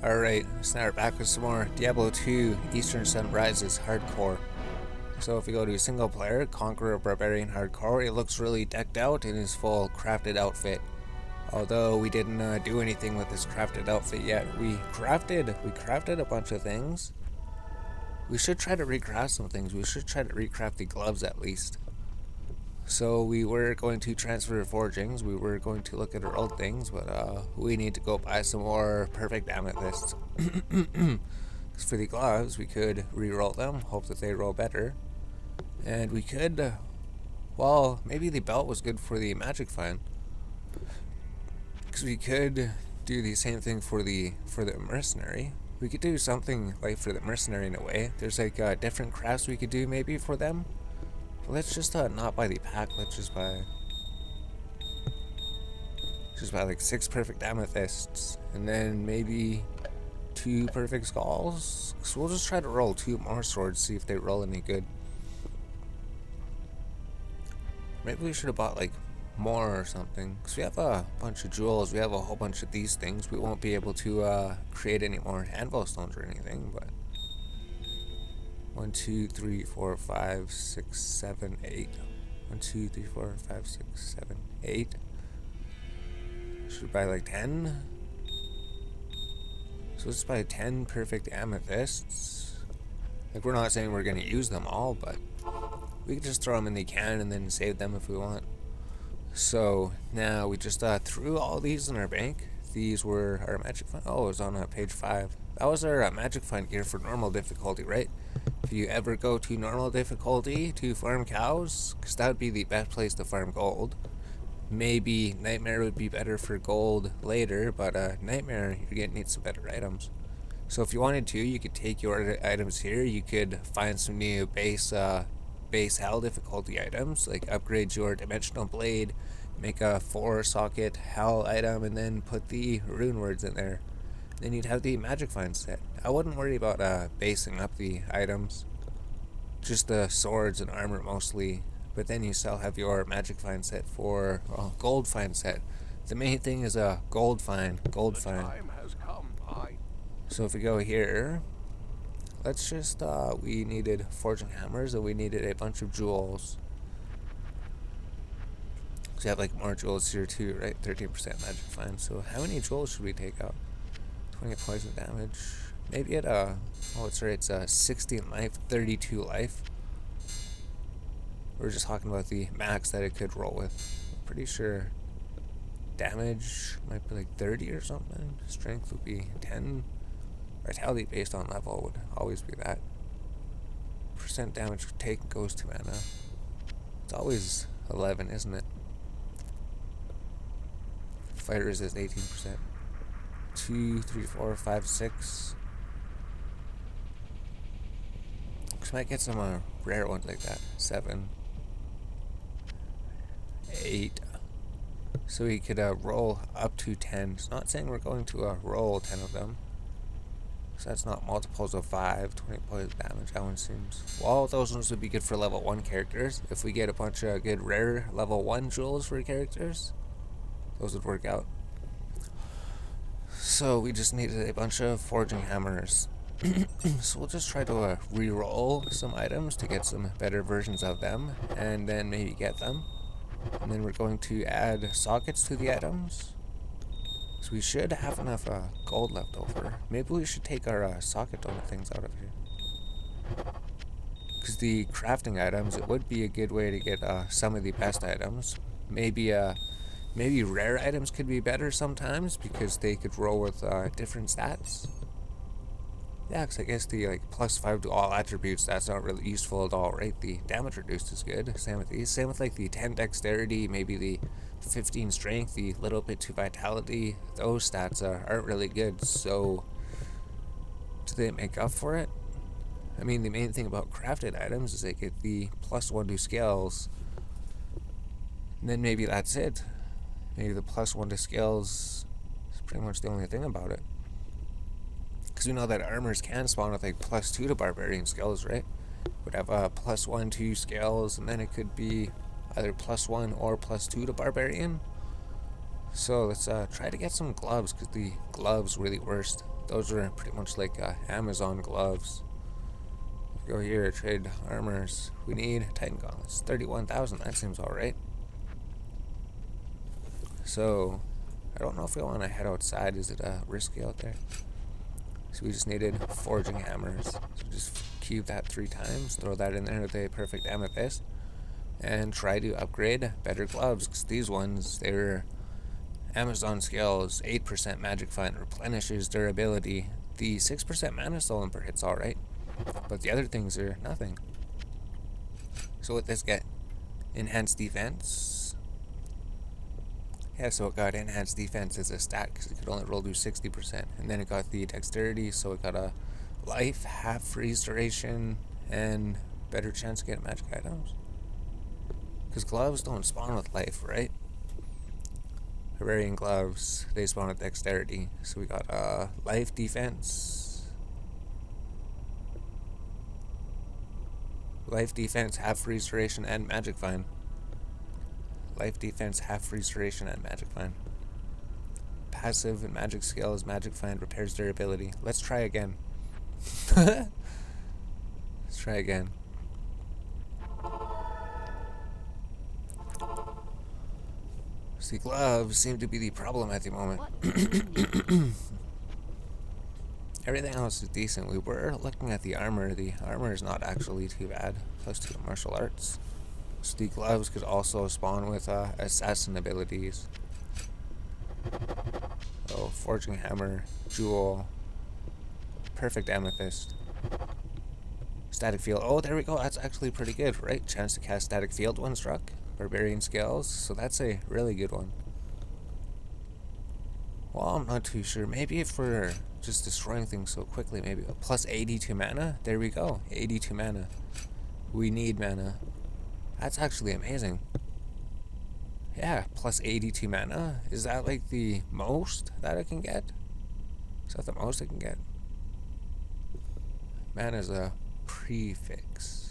Alright, so now we're back with some more Diablo 2 Eastern Sun Rises Hardcore. So if we go to single player, Conqueror Barbarian Hardcore, it looks really decked out in his full crafted outfit. Although we didn't do anything with this crafted outfit yet. We crafted a bunch of things. We should try to recraft some things. We should try to recraft the gloves at least. So we were going to transfer forgings, we were going to look at our old things, but we need to go buy some more perfect amethysts. Because for the gloves, we could re-roll them, hope that they roll better. And we could, well, maybe the belt was good for the magic find. Because we could do the same thing for the mercenary. We could do something like for the mercenary in a way. There's like different crafts we could do maybe for them. Let's just not buy the pack, let's just buy like 6 perfect amethysts and then maybe 2 perfect skulls. So we'll just try to roll 2 more swords, see if they roll any good. Maybe we should have bought like more or something, because we have a bunch of jewels, we have a whole bunch of these things. We won't be able to create any more anvil stones or anything, but 1, 2, 3, 4, 5, 6, 7, 8. 1, 2, 3, 4, 5, 6, 7, 8. Should buy like 10. So let's buy 10 perfect amethysts. Like, we're not saying we're going to use them all, but we could just throw them in the can and then save them if we want. So now we just threw all these in our bank. These were our magic find. Oh, it was on page 5. That was our magic find gear for normal difficulty, right? If you ever go to normal difficulty to farm cows, because that would be the best place to farm gold. Maybe Nightmare would be better for gold later, but Nightmare, you're going to need some better items. So if you wanted to, you could take your items here. You could find some new base hell difficulty items, like upgrade your dimensional blade, make a 4-socket hell item, and then put the rune words in there. Then you'd have the magic find set. I wouldn't worry about basing up the items, just the swords and armor mostly, but then you still have your magic find set for gold find set. The main thing is a gold find. So if we go here, let's just we needed forging hammers and we needed a bunch of jewels. So we have like more jewels here too, right? 13% magic find. So how many jewels should we take out? 20 poison damage. Maybe at oh, it's right, it's 16 life, 32 life. We're just talking about the max that it could roll with. I'm pretty sure damage might be like 30 or something. Strength would be 10. Vitality based on level would always be that. Percent damage taken goes to mana. It's always 11, isn't it? Fight resist 18%. 2, 3, 4, 5, 6. So might get some rare ones like that. 7, 8. So we could roll up to 10. It's not saying we're going to roll 10 of them. So that's not multiples of 5. 20 poison damage. That one seems. Well, those ones would be good for level 1 characters. If we get a bunch of good rare level 1 jewels for characters, those would work out. So we just needed a bunch of forging hammers. So we'll just try to re-roll some items to get some better versions of them, and then maybe get them. And then we're going to add sockets to the items. So we should have enough gold left over. Maybe we should take our socket donut things out of here. Because the crafting items, it would be a good way to get some of the best items. Maybe rare items could be better sometimes because they could roll with different stats. Yeah, because I guess the +5 to all attributes, that's not really useful at all, right? The damage reduced is good. Same with these. Same with like the 10 dexterity, maybe the 15 strength, the little bit to vitality. Those stats aren't really good. So do they make up for it? I mean, the main thing about crafted items is they get the +1 to skills. And then maybe that's it. Maybe the +1 to skills is pretty much the only thing about it. Because we know that armors can spawn with like +2 to barbarian skills, right? Would have +1 to skills, and then it could be either +1 or +2 to barbarian. So let's try to get some gloves, because the gloves really worst. Those are pretty much like Amazon gloves. Go here, trade armors. We need Titan gauntlets. 31,000, that seems alright. So, I don't know if we want to head outside. Is it risky out there? So we just needed forging hammers. So just cube that 3 times, throw that in there with a perfect amethyst, and try to upgrade better gloves. Because these ones, they're Amazon skills, 8% magic find, replenishes durability. The 6% mana stolen per hit's alright, but the other things are nothing. So what does get? Enhanced defense. Yeah, so it got enhanced defense as a stat because it could only roll to 60%. And then it got the dexterity, so it got a life, half freeze duration, and better chance to get magic items. Because gloves don't spawn with life, right? Barbarian gloves, they spawn with dexterity. So we got life, defense. Life, defense, half freeze duration, and magic find. Life, defense, half freeze duration, and magic find. Passive and magic skills, magic find, repairs durability. Let's try again. Let's try again. See, gloves seem to be the problem at the moment. Everything else is decent. We were looking at the armor. The armor is not actually too bad. +2 martial arts. So the gloves could also spawn with assassin abilities. Oh, forging hammer, jewel, perfect amethyst, static field. Oh, there we go. That's actually pretty good, right? Chance to cast static field when struck. Barbarian skills. So that's a really good one. Well, I'm not too sure. Maybe if we're just destroying things so quickly, maybe a +82 mana. There we go. 82 mana. We need mana. That's actually amazing. Yeah, +82 mana. Is that like the most that I can get? Is that the most I can get? Mana is a prefix.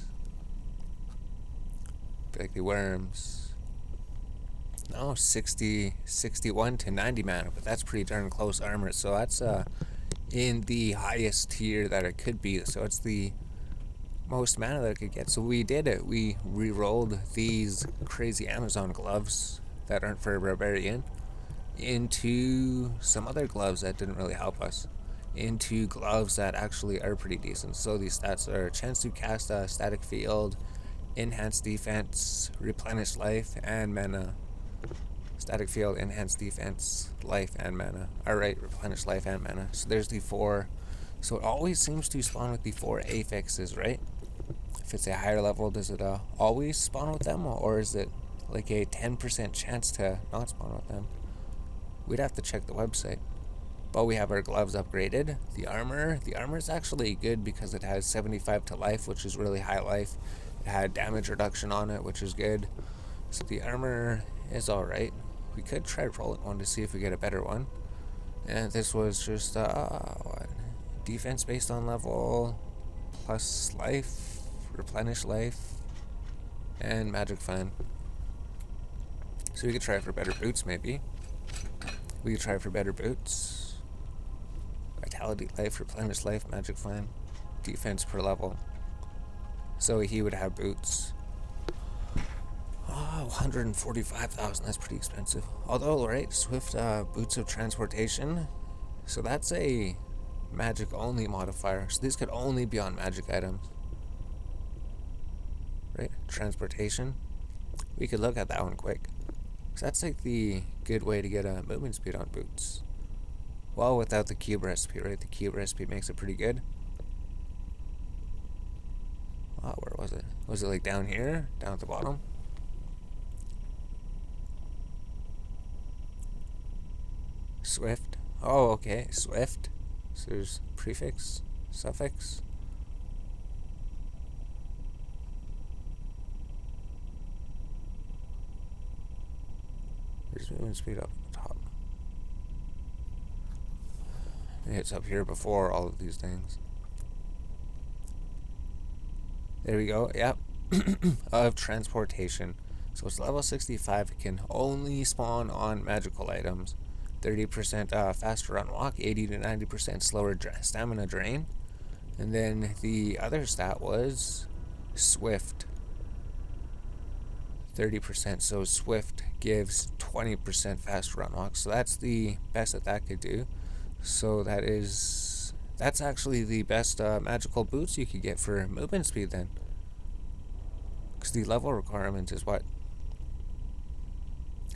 Like the worms. No, 61 to 90 mana, but that's pretty darn close armor. So that's in the highest tier that it could be. So it's the most mana that I could get. So we did it. We re-rolled these crazy Amazon gloves that aren't for Barbarian into some other gloves that didn't really help us, into gloves that actually are pretty decent. So these stats are chance to cast a static field, enhanced defense, replenish life, and mana. Static field, enhanced defense, life, and mana. Alright, replenish life and mana. So there's the 4. So it always seems to spawn with the 4 affixes, right? If it's a higher level, does it always spawn with them, or is it like a 10% chance to not spawn with them? We'd have to check the website. But we have our gloves upgraded. The armor is actually good because it has 75 to life, which is really high life. It had damage reduction on it, which is good. So the armor is alright. We could try rolling one to see if we get a better one. And this was just what? Defense based on level, plus life, replenish life, and magic find. So we could try for better boots, maybe. We could try for better boots. Vitality, life, replenish life, magic find, defense per level. So he would have boots. Oh, 145,000. That's pretty expensive. Although, right, Swift boots of transportation. So that's a magic only modifier. So these could only be on magic items. Right? Transportation. We could look at that one quick. So that's like the good way to get a movement speed on boots. Well, without the cube recipe, right? The cube recipe makes it pretty good. Oh, where was it? Was it like down here? Down at the bottom? Swift. Oh, okay. Swift. So there's prefix, suffix. There's movement speed up at the top. Maybe it's up here before all of these things. There we go. Yep. Of transportation. So it's level 65. It can only spawn on magical items. 30% faster on walk, 80 to 90% slower stamina drain. And then the other stat was swift, 30%. So swift gives 20% faster on walk. So that's the best that could do. So that's actually the best magical boots you could get for movement speed then. Because the level requirement is what?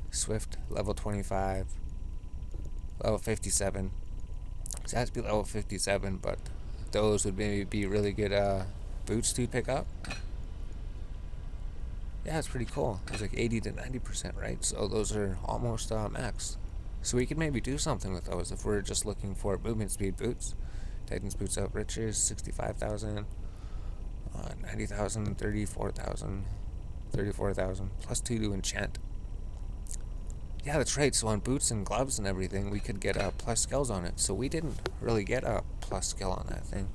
Swift, level 25, level 57. So it has to be level 57, but those would maybe be really good boots to pick up. Yeah, it's pretty cool. It's like 80 to 90%, right? So those are almost max. So we could maybe do something with those if we're just looking for movement speed boots. Titan's boots up riches, 65,000, 90,000, 34,000, 34,000, plus 2 to enchant. Yeah, that's right. So on boots and gloves and everything, we could get plus skills on it. So we didn't really get a plus skill on that thing.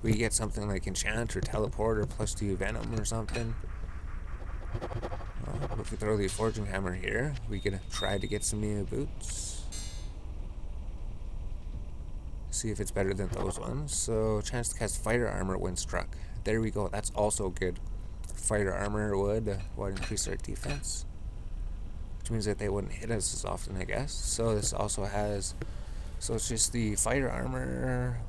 We get something like enchant or teleport or plus 2 venom or something. If we throw the forging hammer here, we could try to get some new boots. See if it's better than those ones. So chance to cast fighter armor when struck. There we go. That's also good. Fighter armor would increase our defense, which means that they wouldn't hit us as often, I guess. So this also has, so it's just the fighter armor.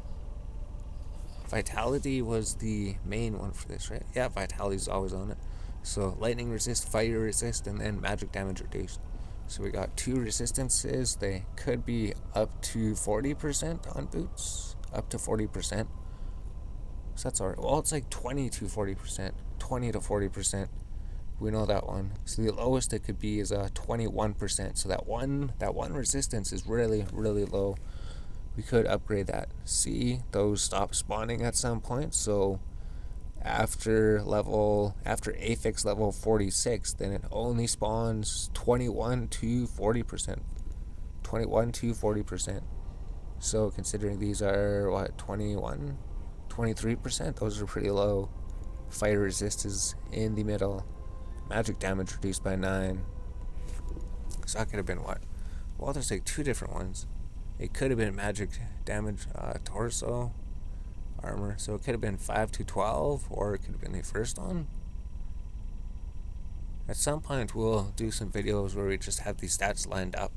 Vitality was the main one for this, right? Yeah, vitality's always on it. So lightning resist, fire resist, and then magic damage reduced. So we got 2 resistances. They could be up to 40% on boots, up to 40%. So that's alright. Well, it's like 20 to 40%, 20 to 40%. We know that one. So the lowest it could be is 21%. So that one resistance is really, really low. We could upgrade that. See, those stop spawning at some point. So after affix level 46, then it only spawns 21 to 40%. 21 to 40%. So considering these are what, 21, 23%, those are pretty low. Fire resist is in the middle. Magic damage reduced by 9. So that could have been what? Well, there's like 2 different ones. It could have been magic damage torso armor. So it could have been 5 to 12, or it could have been the first one. At some point we'll do some videos where we just have these stats lined up.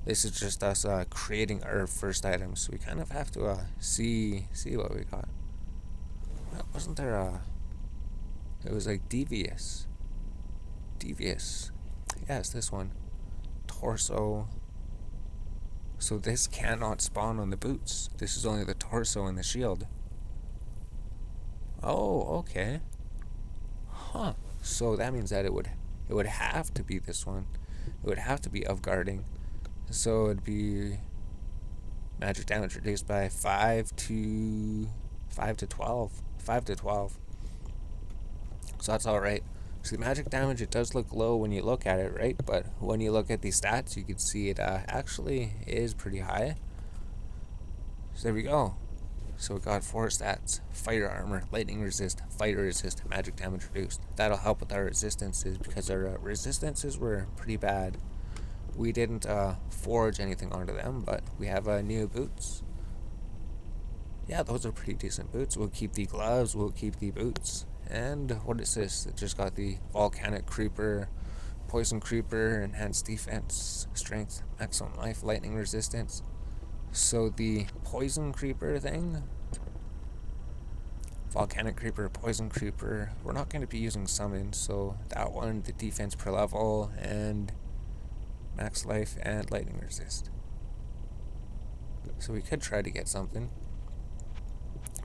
This is just us creating our first item, so we kind of have to see what we got. Wasn't there it was like devious. Yeah, it's this one. Torso. So this cannot spawn on the boots. This is only the torso and the shield. Oh, okay. Huh. So that means that it would have to be this one. It would have to be of guarding. So it'd be magic damage reduced by 5 to 12. 5 to 12. So that's alright. So the magic damage, it does look low when you look at it, right? But when you look at the stats, you can see it actually is pretty high. So there we go. So we got 4 stats: fire armor, lightning resist, fire resist, magic damage reduced. That'll help with our resistances, because our resistances were pretty bad. We didn't forge anything onto them, but we have new boots. Yeah, those are pretty decent boots. We'll keep the gloves, we'll keep the boots. And what is this? It just got the volcanic creeper, poison creeper, enhanced defense, strength, maximum life, lightning resistance. So the poison creeper thing, volcanic creeper, poison creeper, we're not going to be using summon. So that one, the defense per level, and max life and lightning resist. So we could try to get something.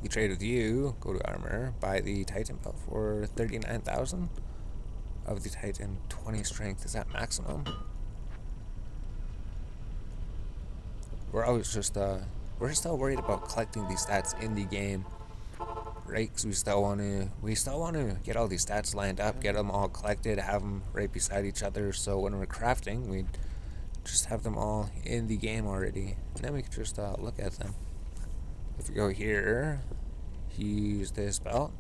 We trade with you, go to armor, buy the Titan belt for 39,000 of the Titan, 20 strength. Is that maximum? We're always just we're still worried about collecting these stats in the game, right? Because we still want to get all these stats lined up, get them all collected, have them right beside each other. So when we're crafting, we just have them all in the game already, and then we can just look at them. If we go here, use this belt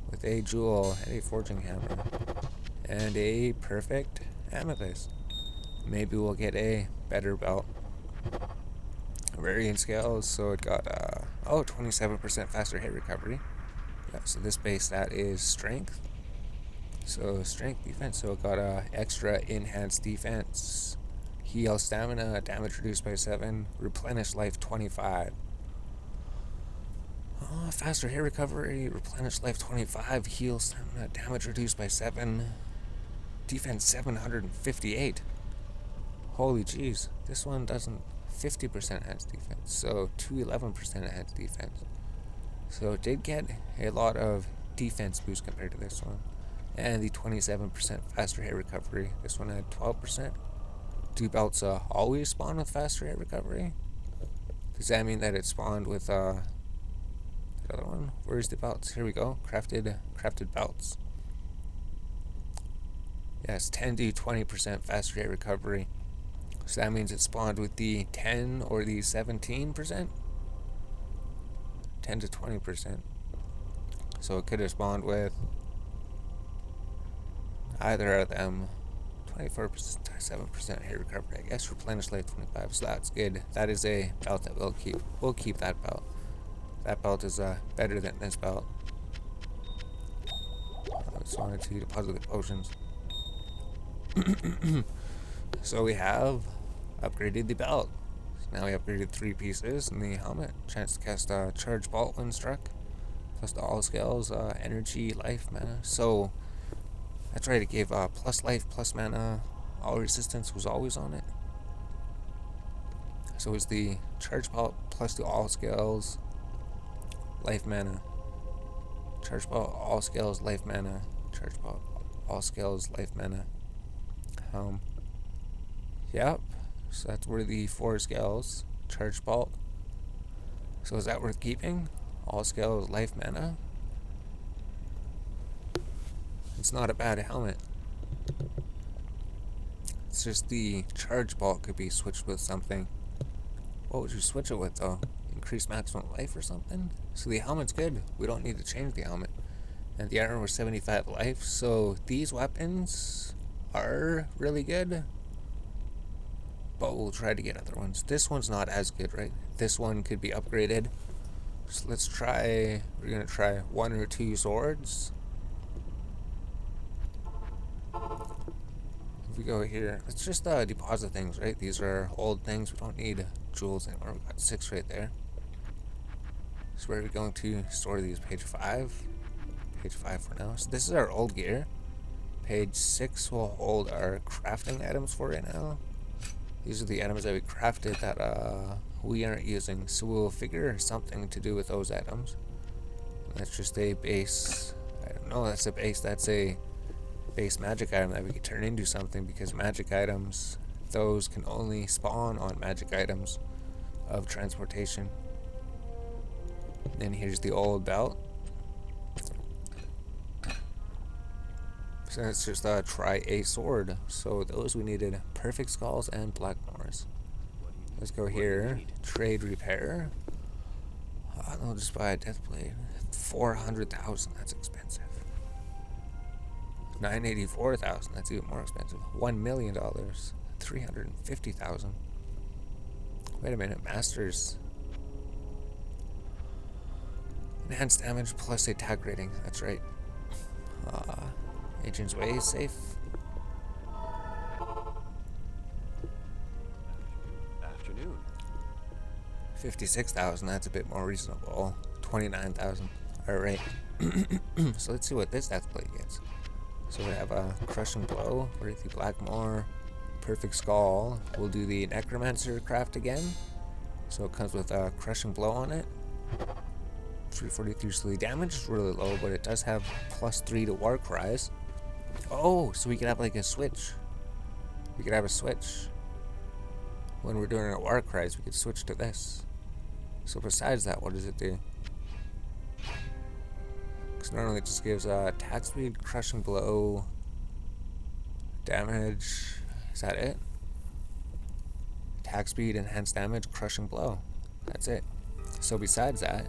with a jewel and a forging hammer and a perfect amethyst. Maybe we'll get a better belt. Barbarian scales, so it got 27% faster hit recovery. Yeah, so this base stat is strength. So strength defense, so it got extra enhanced defense, heal stamina, damage reduced by 7, replenish life 25. Faster hit recovery, replenish life 25, heal stamina, damage reduced by 7, defense 758. Holy jeez, this one doesn't 50% enhanced defense, so 211% enhanced defense. So it did get a lot of defense boost compared to this one. And the 27% faster hit recovery. This one had 12%. Do belts always spawn with faster hit recovery? Does that mean that it spawned with the other one? Where's the belts? Here we go. Crafted belts. Yes, 10 to 20% faster hit recovery. So that means it spawned with the 10 or the 17%? 10 to 20%. So it could have spawned with either of them. 24%, 7% hit recovery. I guess replenish life 25, so that's good. That is a belt that we'll keep. We'll keep that belt. That belt is better than this belt. I just wanted to deposit the potions. So we have upgraded the belt. So now we upgraded 3 pieces in the helmet. Chance to cast charge bolt when struck. Plus the all scales, energy, life, mana. So that's right, it gave plus life, plus mana. All resistance was always on it. So it was the charge bolt plus the all scales, life mana. Charge bolt, all scales, life mana. Charge bolt, all scales, life mana. Yep. So that's where the 4 scales. Charge bolt. So is that worth keeping? All scales, life mana. It's not a bad helmet. It's just the charge bolt could be switched with something. What would you switch it with though? Increase maximum life or something? So the helmet's good. We don't need to change the helmet. And the armor was 75 life. So these weapons are really good. But we'll try to get other ones. This one's not as good, right? This one could be upgraded. So let's try, we're gonna try 1 or 2 swords. If we go here, let's just deposit things, right? These are old things. We don't need jewels anymore. We've got 6 right there. So where are we going to store these? Page 5. Page 5 for now. So this is our old gear. Page 6 will hold our crafting items for right now. These are the items that we crafted that we aren't using. So we'll figure something to do with those items. That's just a base. I don't know, that's a base. That's a base magic item that we can turn into something, because magic items, those can only spawn on magic items of transportation. And here's the old belt. So let's just try a sword. So those we needed perfect skulls and blackmores. Let's go here. Trade repair. I'll just buy a death blade. 400,000. That's expensive. 984,000. That's even more expensive. $1 million. 350,000. Wait a minute. Masters. Enhanced damage plus attack rating. That's right. Agent's Way is safe. Afternoon. 56,000. That's a bit more reasonable. 29,000. All right. So let's see what this death plate gets. So we have a crushing blow, Wraithy Blackmore, perfect skull. We'll do the necromancer craft again. So it comes with a crushing blow on it. 343, so the damage is really low, but it does have +3 to war cries. Oh, so we could have like a switch. We could have a switch. When we're doing our war cries, we could switch to this. So besides that, what does it do? Because normally it just gives attack speed, crushing blow, damage. Is that it? Attack speed, enhanced damage, crushing blow. That's it. So besides that,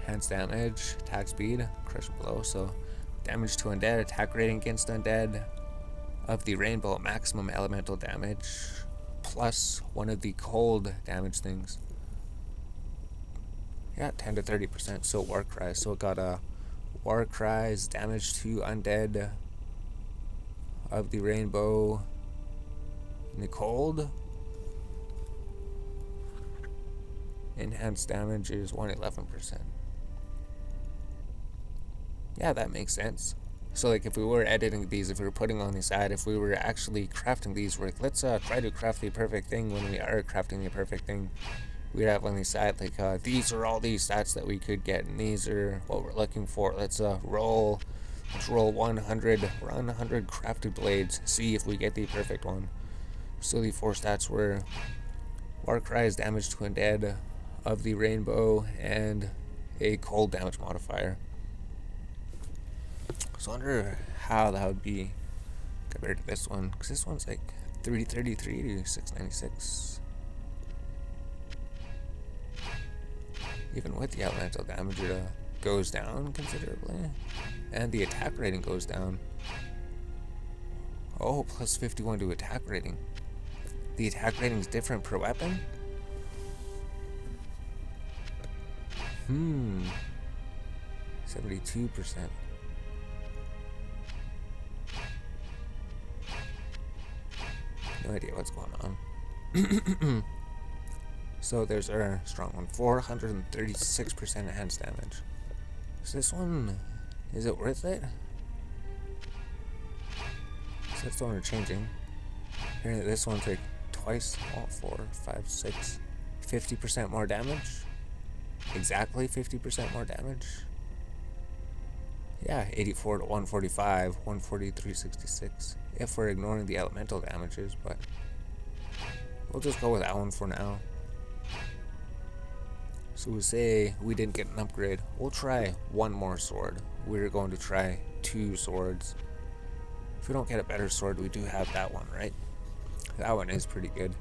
enhanced damage, attack speed, crushing blow. So damage to undead, attack rating against undead of the rainbow, maximum elemental damage, plus one of the cold damage things. Yeah, 10 to 30%. So War Cry. So it got a War Cries, damage to undead of the rainbow in the cold. Enhanced damage is 111%. Yeah, that makes sense. So like if we were editing these, if we were putting on the side, if we were actually crafting these, we're like, let's try to craft the perfect thing. When we are crafting the perfect thing, we have on the side like these are all these stats that we could get, and these are what we're looking for. Let's roll 100, run 100 crafted blades, see if we get the perfect one. So the 4 stats were War Cries, damage to undead of the rainbow, and a cold damage modifier. So I wonder how that would be compared to this one, because this one's like 333 to 696. Even with the elemental damage, it goes down considerably, and the attack rating goes down. Oh, plus 51 to attack rating. The attack rating is different per weapon? 72%. No idea what's going on. So there's our strong one, 436% enhanced damage. So this one, is it worth it? So that's the one we're changing. Apparently this one's like twice, 4, 5, 6, 50% more damage. Exactly 50% more damage. Yeah, 84 to 145, 143, 66. If we're ignoring the elemental damages, but we'll just go with that one for now. So we say we didn't get an upgrade. We'll try one more sword. We're going to try 2 swords. If we don't get a better sword, we do have that one, right? That one is pretty good.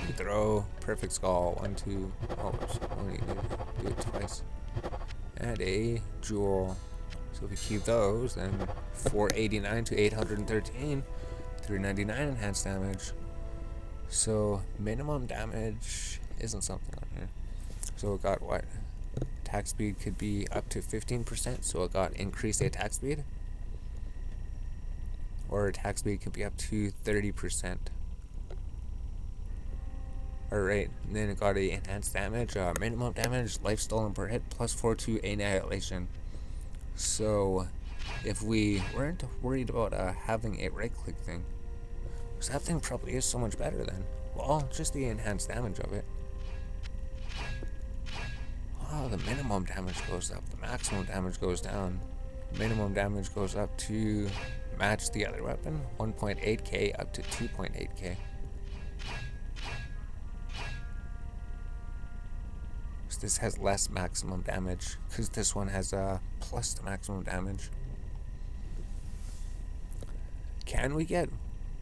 You throw, perfect skull, 1, 2, oh, only need to do it twice. And a jewel. So if we keep those, then 489 to 813, 399 enhanced damage. So minimum damage isn't something on here. So it got what? Attack speed could be up to 15%, so it got increased attack speed. Or attack speed could be up to 30%. Alright, and then it got a enhanced damage, minimum damage, life stolen per hit, plus 4 to annihilation. So if we weren't worried about having a right click thing, because that thing probably is so much better then. Well, just the enhanced damage of it. Oh, the minimum damage goes up, the maximum damage goes down. Minimum damage goes up to match the other weapon, 1.8k up to 2.8k. So this has less maximum damage, because this one has plus the maximum damage. Can we get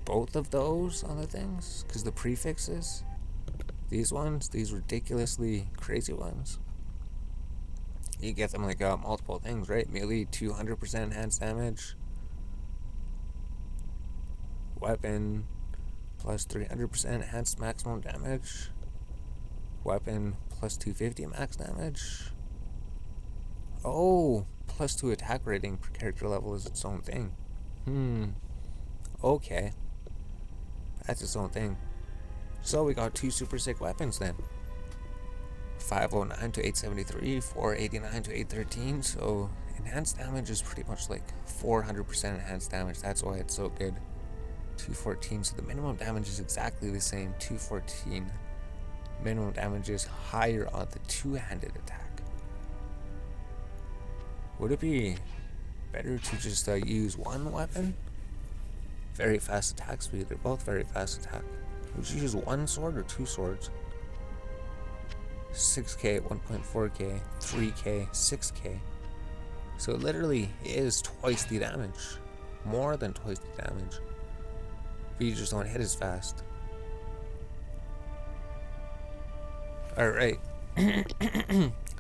both of those on the things? Because the prefixes, these ones, these ridiculously crazy ones, you get them like multiple things, right? Melee 200% enhanced damage, weapon plus 300% enhanced maximum damage, weapon plus 250 max damage. Oh, plus 2 attack rating per character level is its own thing. Okay, that's its own thing. So we got 2 super sick weapons then. 509 to 873, 489 to 813. So enhanced damage is pretty much like 400% enhanced damage. That's why it's so good. 214. So the minimum damage is exactly the same. 214. Minimum damage is higher on the two-handed attack. Would it be better to just use one weapon? Very fast attack speed. They're both very fast attack. Would you use one sword or 2 swords? 6k, 1.4k, 3k, 6k. So it literally is twice the damage. More than twice the damage. But you just don't hit as fast. Alright.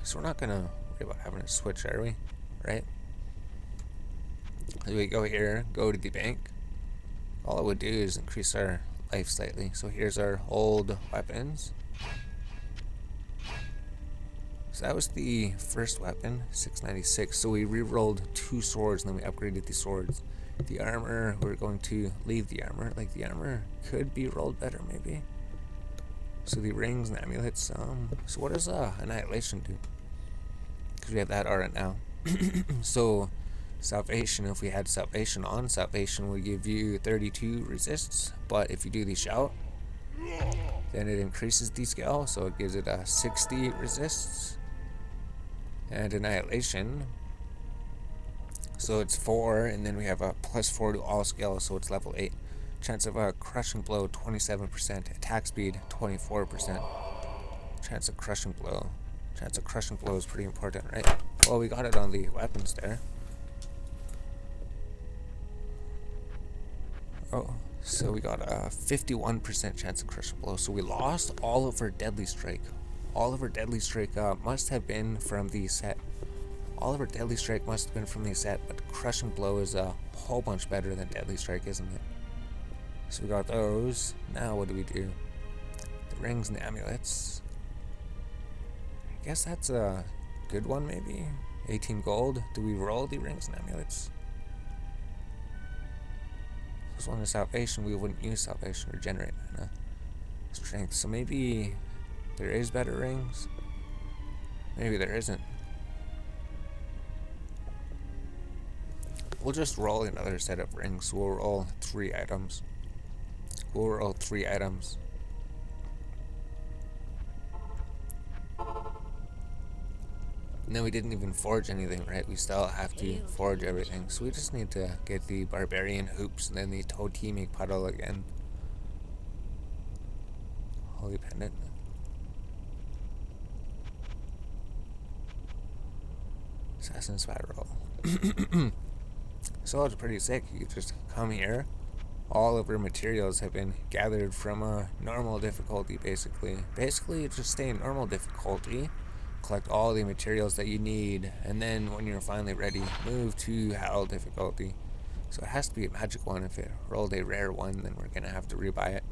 So we're not gonna worry about having to switch, are we? Right? So we go here, go to the bank. All it would do is increase our life slightly. So here's our old weapons. So that was the first weapon, 696. So we re-rolled 2 swords and then we upgraded the swords. The armor, we're going to leave the armor. Like, the armor could be rolled better maybe. So the rings and amulets. So what does annihilation do? Because we have that aura now. So salvation, if we had salvation on, salvation will give you 32 resists. But if you do the shout, then it increases the scale. So it gives it 60 resists. And annihilation, so it's 4, and then we have a +4 to all scales, so it's level 8. Chance of a crushing blow 27%, attack speed 24%. Chance of crushing blow. Chance of crushing blow is pretty important, right? Well, we got it on the weapons there. Oh, so we got a 51% chance of crushing blow. So we lost all of our deadly strike. All of our deadly strike must have been from the set. All of our deadly strike must have been from the set, but crushing blow is a whole bunch better than deadly strike, isn't it? So we got those. Now what do we do? The rings and the amulets. I guess that's a good one, maybe. 18 gold. Do we roll the rings and amulets? This one is salvation. We wouldn't use salvation. Regenerate mana. Strength. So maybe there is better rings. Maybe there isn't. We'll just roll another set of rings. We'll roll 3 items. We'll roll 3 items. And then we didn't even forge anything, right? We still have to forge everything. So we just need to get the Barbarian hoops and then the Totemic puddle again. Holy pendant. Assassin spiral. So it's pretty sick. You just come here. All of our materials have been gathered from a normal difficulty, basically. Basically, you just stay in normal difficulty, collect all the materials that you need, and then when you're finally ready, move to hell difficulty. So it has to be a magic one. If it rolled a rare one, then we're gonna have to rebuy it.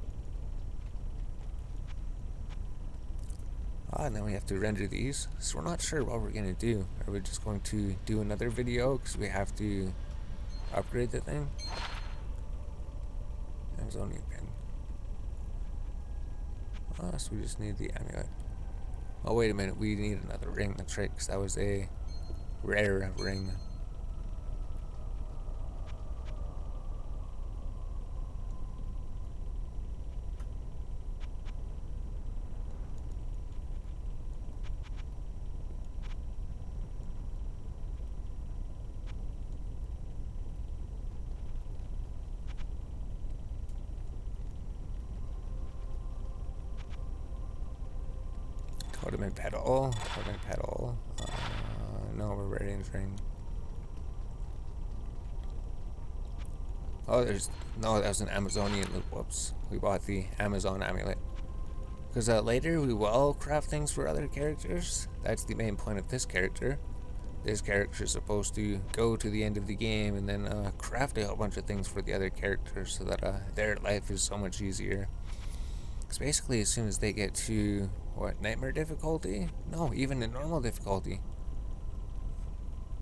And then we have to render these. So we're not sure what we're gonna do. Are we just going to do another video because we have to upgrade the thing? There's only a pin. So we just need the amulet. Oh, wait a minute. We need another ring. That's right, because that was a rare ring. Totem pedal. Totem pedal. No, we're ready in ring. Oh, no, that was an Amazonian loop. Whoops. We bought the Amazon amulet. Because later we will craft things for other characters. That's the main point of this character. This character is supposed to go to the end of the game and then craft a whole bunch of things for the other characters so that their life is so much easier. Because basically as soon as they get to, what, nightmare difficulty? No, even in normal difficulty.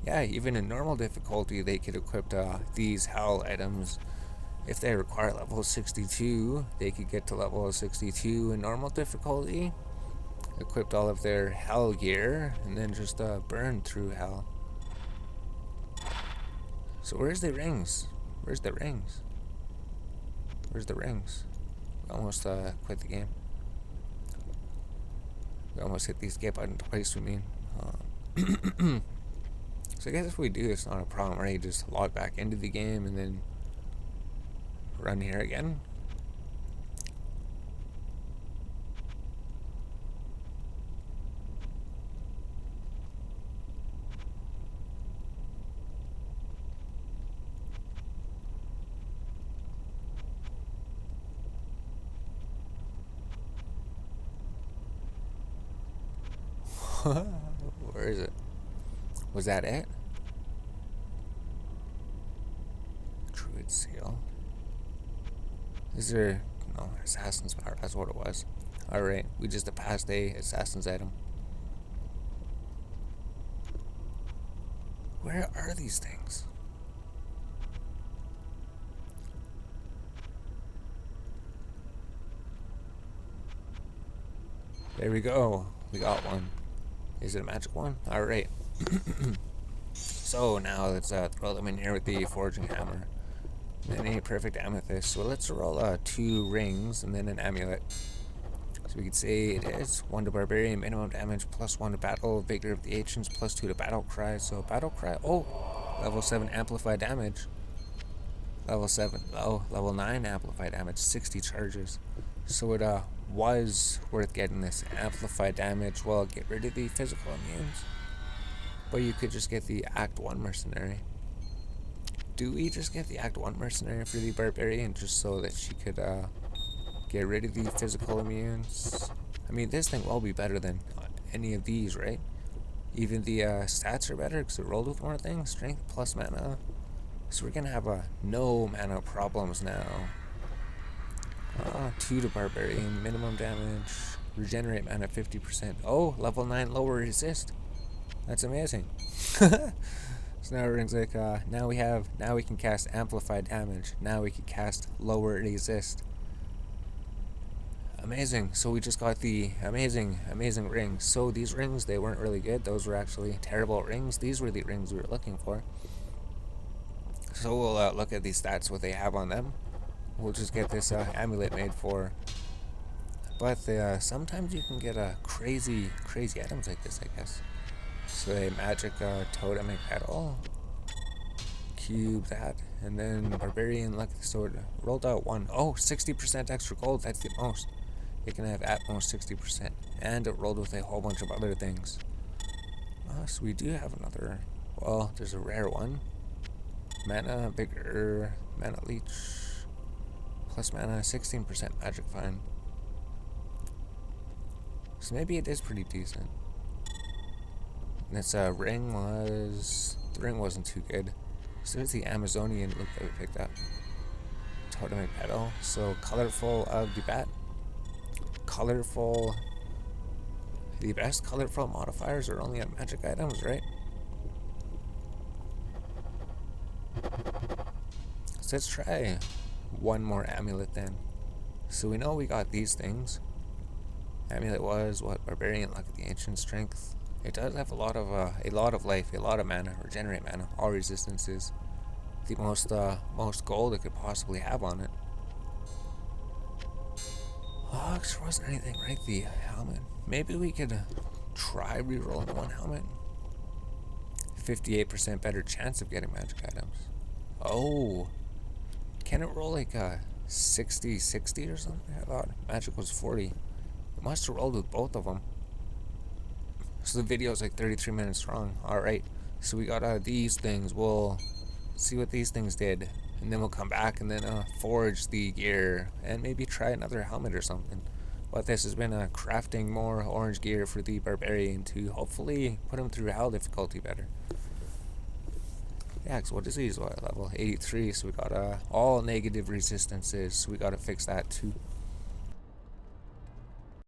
Yeah, even in normal difficulty they could equip these hell items. If they require level 62, they could get to level 62 in normal difficulty, equipped all of their hell gear, and then just burn through hell. So where's the rings? Where's the rings? Where's the rings? We almost quit the game. We almost hit the escape button twice, we mean. So I guess if we do, it's not a problem, right? Just log back into the game and then run here again. Where is it? Was that it? Druid seal. Is there No, assassin's power, that's what it was. Alright, we just passed a assassin's item. Where are these things? There we go. We got one. Is it a magic one? Alright. So now let's throw them in here with the forging hammer. And a perfect amethyst. So let's roll 2 rings and then an amulet. So we could say it is 1 to Barbarian, minimum damage, +1 to battle, Vigor of the Ancients, +2 to battle cry. So battle cry, oh, level 7 amplified damage. Level 7, oh, level 9 amplified damage, 60 charges. So it was worth getting this amplified damage. Well, get rid of the physical immunes. But you could just get the Act 1 mercenary. Do we just get the Act 1 mercenary for the Barbarian just so that she could get rid of the physical immunes? I mean, this thing will be better than any of these, right? Even the stats are better because it rolled with more things. Strength plus mana. So we're going to have no mana problems now. 2 to Barbarian, minimum damage, regenerate mana 50%. Oh, level 9 lower resist. That's amazing. So now everything's like, now we can cast amplified damage. Now we can cast lower resist. Amazing. So we just got the amazing rings. So these rings, they weren't really good. Those were actually terrible rings. These were the rings we were looking for. So we'll look at these stats, what they have on them. We'll just get this amulet made for. But sometimes you can get crazy items like this, I guess. So a magic totemic petal. Cube that. And then Barbarian lucky sword. Rolled out 1. Oh, 60% extra gold. That's the most. It can have at most 60%. And it rolled with a whole bunch of other things. So we do have another. Well, there's a rare one. Mana, Vigor, Mana Leech. Plus mana, 16% magic fine. So maybe it is pretty decent. And this ring was... The ring wasn't too good. So there's the Amazonian look that we picked up. Totemic petal. So colorful of the bat. Colorful... The best colorful modifiers are only on magic items, right? So let's try one more amulet then. So we know we got these things. Amulet was what? Barbarian, luck of the ancient strength. It does have a lot of life, a lot of mana, regenerate mana, all resistances. The most gold it could possibly have on it. Oh, there wasn't anything right. The helmet. Maybe we could try rerolling 1 helmet. 58% better chance of getting magic items. Oh, can it roll like a 60-60 or something? I thought magic was 40. It must have rolled with both of them. So the video is like 33 minutes long. Alright, so we got these things. We'll see what these things did. And then we'll come back and then forge the gear. And maybe try another helmet or something. But this has been crafting more orange gear for the Barbarian to hopefully put him through hell difficulty better. Yeah, so what is these? What, level 83, so we got all negative resistances. So we gotta fix that too.